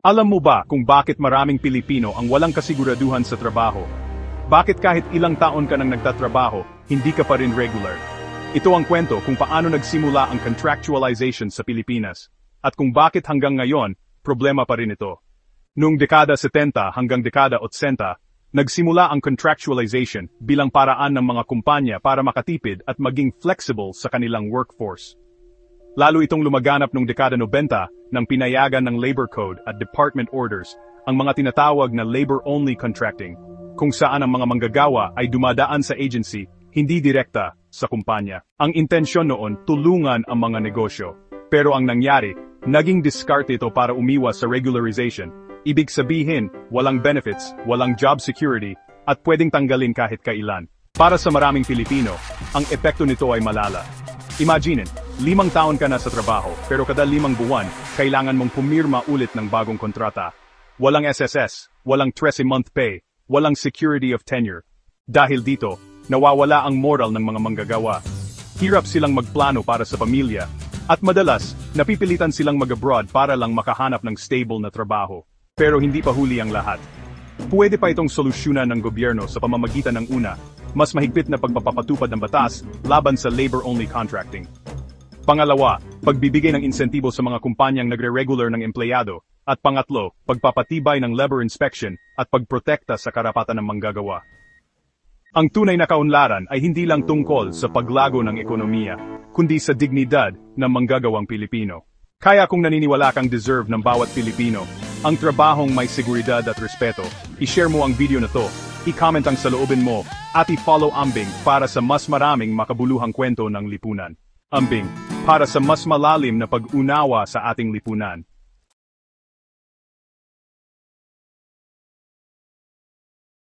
Alam mo ba kung bakit maraming Pilipino ang walang kasiguraduhan sa trabaho? Bakit kahit ilang taon ka nang nagtatrabaho, hindi ka pa rin regular? Ito ang kwento kung paano nagsimula ang contractualization sa Pilipinas, at kung bakit hanggang ngayon, problema pa rin ito. Noong dekada 70 hanggang dekada 80, nagsimula ang contractualization bilang paraan ng mga kumpanya para makatipid at maging flexible sa kanilang workforce. Lalo itong lumaganap noong dekada 90 nang pinayagan ng Labor Code at Department Orders ang mga tinatawag na labor-only contracting, kung saan ang mga manggagawa ay dumadaan sa agency, hindi direkta sa kumpanya. Ang intensyon noon, tulungan ang mga negosyo. Pero ang nangyari, naging diskarte ito para umiwas sa regularization. Ibig sabihin, walang benefits, walang job security, at pwedeng tanggalin kahit kailan. Para sa maraming Pilipino, ang epekto nito ay malala. Imaginin, 5 taon ka na sa trabaho, pero kada 5 buwan, kailangan mong pumirma ulit ng bagong kontrata. Walang SSS, walang 13-month pay, walang security of tenure. Dahil dito, nawawala ang moral ng mga manggagawa. Hirap silang magplano para sa pamilya, at madalas, napipilitan silang mag-abroad para lang makahanap ng stable na trabaho. Pero hindi pa huli ang lahat. Pwede pa itong solusyonan ng gobyerno sa pamamagitan ng una, mas mahigpit na pagpapatupad ng batas laban sa labor-only contracting. Pangalawa, pagbibigay ng insentibo sa mga kumpanyang nagre-regular ng empleyado. At pangatlo, pagpapatibay ng labor inspection at pagprotekta sa karapatan ng manggagawa. Ang tunay na kaunlaran ay hindi lang tungkol sa paglago ng ekonomiya, kundi sa dignidad ng manggagawang Pilipino. Kaya kung naniniwala kang deserve ng bawat Pilipino, ang trabahong may seguridad at respeto, i-share mo ang video na to, i-comment ang saloobin mo, at i-follow Ambing para sa mas maraming makabuluhang kwento ng lipunan. Ambing, para sa mas malalim na pag-unawa sa ating lipunan.